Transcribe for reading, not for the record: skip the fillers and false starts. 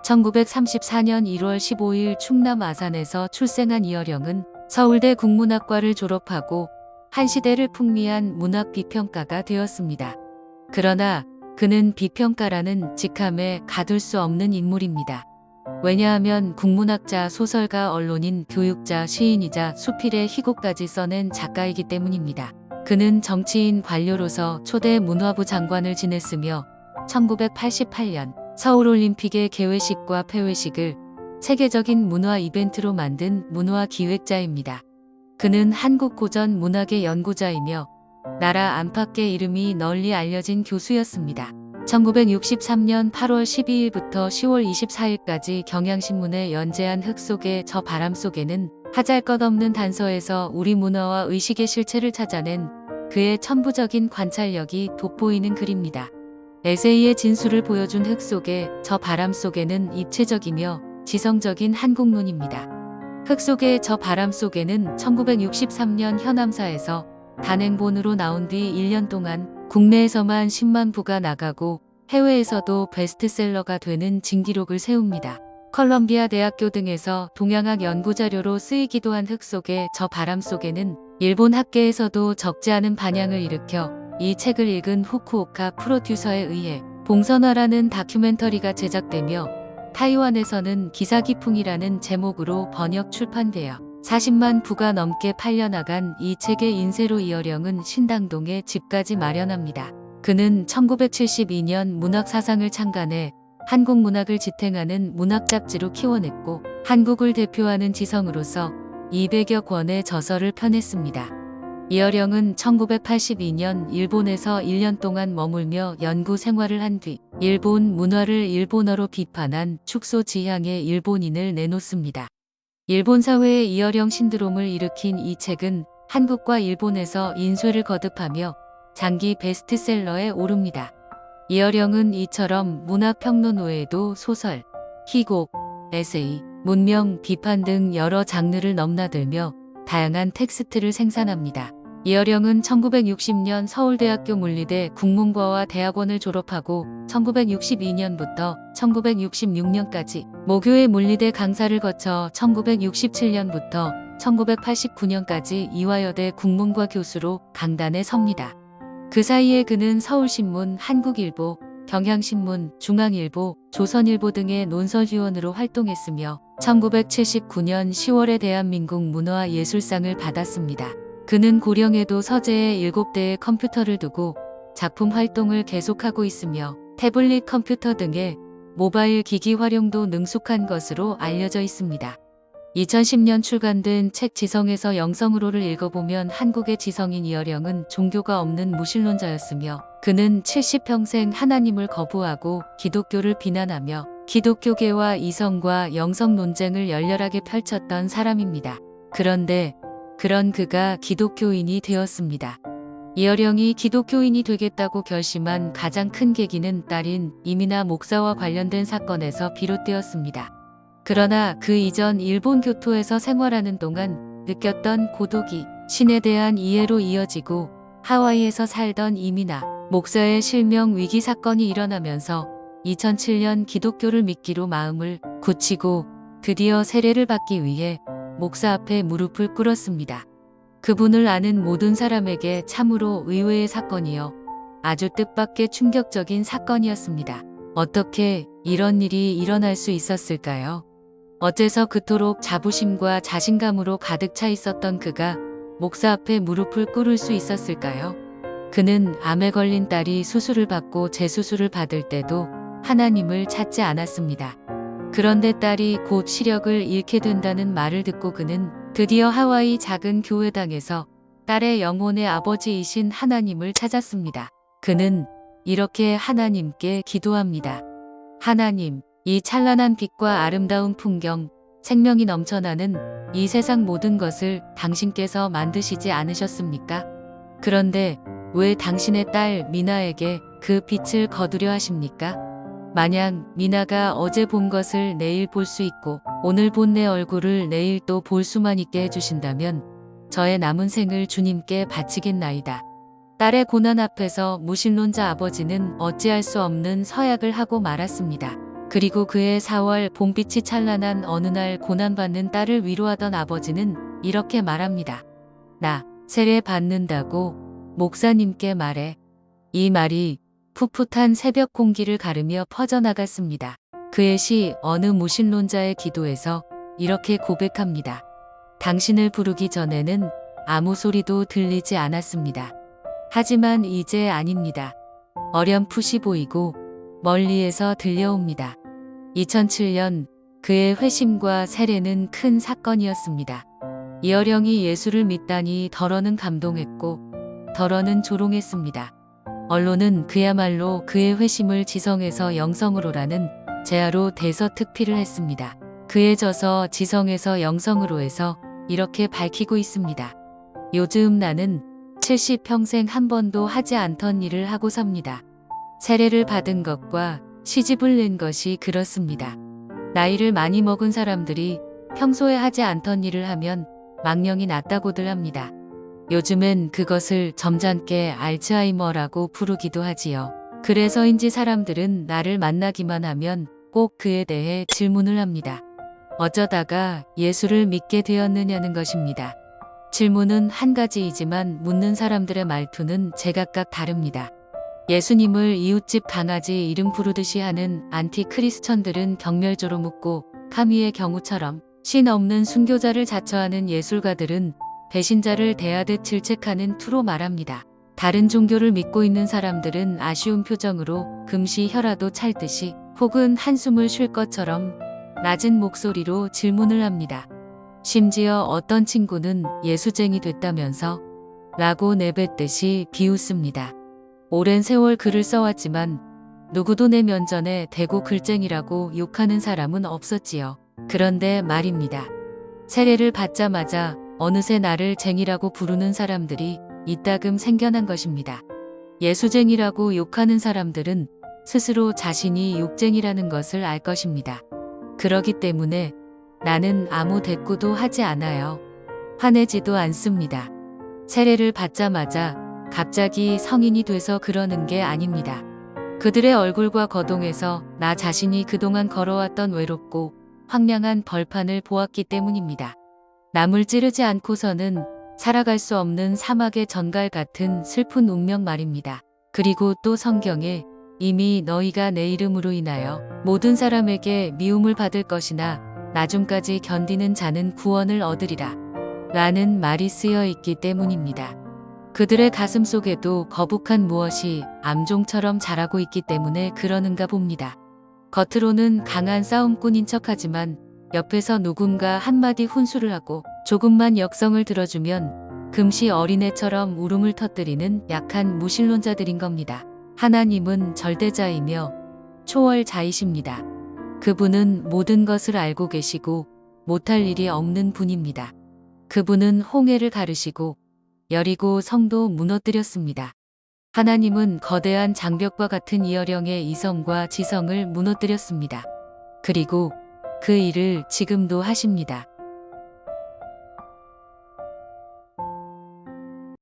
1934년 1월 15일 충남 아산에서 출생한 이어령은 서울대 국문학과를 졸업하고 한 시대를 풍미한 문학 비평가가 되었습니다. 그러나 그는 비평가라는 직함에 가둘 수 없는 인물입니다. 왜냐하면 국문학자, 소설가, 언론인, 교육자, 시인이자 수필의 희곡까지 써낸 작가이기 때문입니다. 그는 정치인, 관료로서 초대 문화부 장관을 지냈으며 1988년 서울올림픽의 개회식과 폐회식을 세계적인 문화 이벤트로 만든 문화기획자입니다. 그는 한국 고전 문학의 연구자이며 나라 안팎의 이름이 널리 알려진 교수였습니다. 1963년 8월 12일부터 10월 24일까지 경향신문에 연재한 흙 속의 저 바람 속에는 하잘것없는 단서에서 우리 문화와 의식의 실체를 찾아낸 그의 천부적인 관찰력이 돋보이는 글입니다. 에세이의 진수를 보여준 흙 속의 저 바람 속에는 입체적이며 지성적인 한국론입니다. 흙 속의 저 바람 속에는 1963년 현암사에서 단행본으로 나온 뒤 1년 동안 국내에서만 10만 부가 나가고 해외에서도 베스트셀러가 되는 진기록을 세웁니다. 컬럼비아 대학교 등에서 동양학 연구자료로 쓰이기도 한 흙 속의 저 바람 속에는 일본 학계에서도 적지 않은 반향을 일으켜 이 책을 읽은 후쿠오카 프로듀서에 의해 봉선화라는 다큐멘터리가 제작되며 타이완에서는 기사기풍이라는 제목으로 번역 출판되어 40만 부가 넘게 팔려나간 이 책의 인쇄로 이어령은 신당동에 집까지 마련합니다. 그는 1972년 문학사상을 창간해 한국 문학을 지탱하는 문학잡지로 키워냈고 한국을 대표하는 지성으로서 200여 권의 저서를 펴냈습니다. 이어령은 1982년 일본에서 1년 동안 머물며 연구 생활을 한 뒤 일본 문화를 일본어로 비판한 축소지향의 일본인을 내놓습니다. 일본 사회의 이어령 신드롬을 일으킨 이 책은 한국과 일본에서 인쇄를 거듭하며 장기 베스트셀러에 오릅니다. 이어령은 이처럼 문학평론 외에도 소설, 희곡, 에세이, 문명, 비판 등 여러 장르를 넘나들며 다양한 텍스트를 생산합니다. 이어령은 1960년 서울대학교 물리대 국문과와 대학원을 졸업하고 1962년부터 1966년까지 모교의 물리대 강사를 거쳐 1967년부터 1989년까지 이화여대 국문과 교수로 강단에 섭니다. 그 사이에 그는 서울신문, 한국일보, 경향신문, 중앙일보, 조선일보 등의 논설위원으로 활동했으며 1979년 10월에 대한민국 문화예술상을 받았습니다. 그는 고령에도 서재에 7대의 컴퓨터를 두고 작품 활동을 계속하고 있으며 태블릿 컴퓨터 등의 모바일 기기 활용도 능숙한 것으로 알려져 있습니다. 2010년 출간된 책 지성에서 영성으로를 읽어보면 한국의 지성인 이어령은 종교가 없는 무신론자였으며 그는 70평생 하나님을 거부하고 기독교를 비난하며 기독교계와 이성과 영성 논쟁을 열렬하게 펼쳤던 사람입니다. 그런데 그런 그가 기독교인이 되었습니다. 이어령이 기독교인이 되겠다고 결심한 가장 큰 계기는 딸인 이민아 목사와 관련된 사건에서 비롯되었습니다. 그러나 그 이전 일본 교토에서 생활하는 동안 느꼈던 고독이 신에 대한 이해로 이어지고 하와이에서 살던 이민아 목사의 실명 위기 사건이 일어나면서 2007년 기독교를 믿기로 마음을 굳히고 드디어 세례를 받기 위해 목사 앞에 무릎을 꿇었습니다. 그분을 아는 모든 사람에게 참으로 의외의 사건이요. 아주 뜻밖의 충격적인 사건이었습니다. 어떻게 이런 일이 일어날 수 있었을까요? 어째서 그토록 자부심과 자신감으로 가득 차 있었던 그가 목사 앞에 무릎을 꿇을 수 있었을까요? 그는 암에 걸린 딸이 수술을 받고 재수술을 받을 때도 하나님을 찾지 않았습니다. 그런데 딸이 곧 시력을 잃게 된다는 말을 듣고 그는 드디어 하와이 작은 교회당에서 딸의 영혼의 아버지이신 하나님을 찾았습니다. 그는 이렇게 하나님께 기도합니다. 하나님, 이 찬란한 빛과 아름다운 풍경, 생명이 넘쳐나는 이 세상 모든 것을 당신께서 만드시지 않으셨습니까? 그런데 왜 당신의 딸 미나에게 그 빛을 거두려 하십니까? 만약 미나가 어제 본 것을 내일 볼 수 있고 오늘 본 내 얼굴을 내일 또 볼 수만 있게 해주신다면 저의 남은 생을 주님께 바치겠나이다. 딸의 고난 앞에서 무신론자 아버지는 어찌할 수 없는 서약을 하고 말았습니다. 그리고 그해 4월 봄빛이 찬란한 어느 날 고난받는 딸을 위로하던 아버지는 이렇게 말합니다. 나 세례 받는다고 목사님께 말해. 이 말이 풋풋한 새벽 공기를 가르며 퍼져나갔습니다. 그의 시 어느 무신론자의 기도에서 이렇게 고백합니다. 당신을 부르기 전에는 아무 소리도 들리지 않았습니다. 하지만 이제 아닙니다. 어렴풋이 보이고 멀리에서 들려옵니다. 2007년 그의 회심과 세례는 큰 사건이었습니다. 이어령이 예수를 믿다니 덜어는 감동했고 덜어는 조롱했습니다. 언론은 그야말로 그의 회심을 지성에서 영성으로라는 제아로 대서특필을 했습니다. 그의 저서 지성에서 영성으로 해서 이렇게 밝히고 있습니다. 요즘 나는 70평생 한 번도 하지 않던 일을 하고 삽니다. 세례를 받은 것과 시집을 낸 것이 그렇습니다. 나이를 많이 먹은 사람들이 평소에 하지 않던 일을 하면 망령이 낫다고들 합니다. 요즘엔 그것을 점잖게 알츠하이머라고 부르기도 하지요. 그래서인지 사람들은 나를 만나기만 하면 꼭 그에 대해 질문을 합니다. 어쩌다가 예수를 믿게 되었느냐는 것입니다. 질문은 한 가지이지만 묻는 사람들의 말투는 제각각 다릅니다. 예수님을 이웃집 강아지 이름 부르듯이 하는 안티크리스천들은 경멸조로 묻고 카미의 경우처럼 신 없는 순교자를 자처하는 예술가들은 배신자를 대하듯 질책하는 투로 말합니다. 다른 종교를 믿고 있는 사람들은 아쉬운 표정으로 금시 혀라도 찰듯이 혹은 한숨을 쉴 것처럼 낮은 목소리로 질문을 합니다. 심지어 어떤 친구는 예수쟁이 됐다면서 라고 내뱉듯이 비웃습니다. 오랜 세월 글을 써왔지만 누구도 내 면전에 대고 글쟁이라고 욕하는 사람은 없었지요. 그런데 말입니다. 세례를 받자마자 어느새 나를 쟁이라고 부르는 사람들이 이따금 생겨난 것입니다. 예수쟁이라고 욕하는 사람들은 스스로 자신이 욕쟁이라는 것을 알 것입니다. 그러기 때문에 나는 아무 대꾸도 하지 않아요. 화내지도 않습니다. 세례를 받자마자 갑자기 성인이 돼서 그러는 게 아닙니다. 그들의 얼굴과 거동에서 나 자신이 그동안 걸어왔던 외롭고 황량한 벌판을 보았기 때문입니다. 남을 찌르지 않고서는 살아갈 수 없는 사막의 전갈 같은 슬픈 운명 말입니다. 그리고 또 성경에 이미 너희가 내 이름으로 인하여 모든 사람에게 미움을 받을 것이나 나중까지 견디는 자는 구원을 얻으리라 라는 말이 쓰여 있기 때문입니다. 그들의 가슴 속에도 거북한 무엇이 암종처럼 자라고 있기 때문에 그러는가 봅니다. 겉으로는 강한 싸움꾼인 척하지만 옆에서 누군가 한마디 훈수를 하고 조금만 역성을 들어주면 금시 어린애처럼 울음을 터뜨리는 약한 무신론자들인 겁니다. 하나님은 절대자이며 초월자이십니다. 그분은 모든 것을 알고 계시고 못할 일이 없는 분입니다. 그분은 홍해를 가르시고 여리고 성도 무너뜨렸습니다. 하나님은 거대한 장벽과 같은 이어령의 이성과 지성을 무너뜨렸습니다. 그리고 그 일을 지금도 하십니다.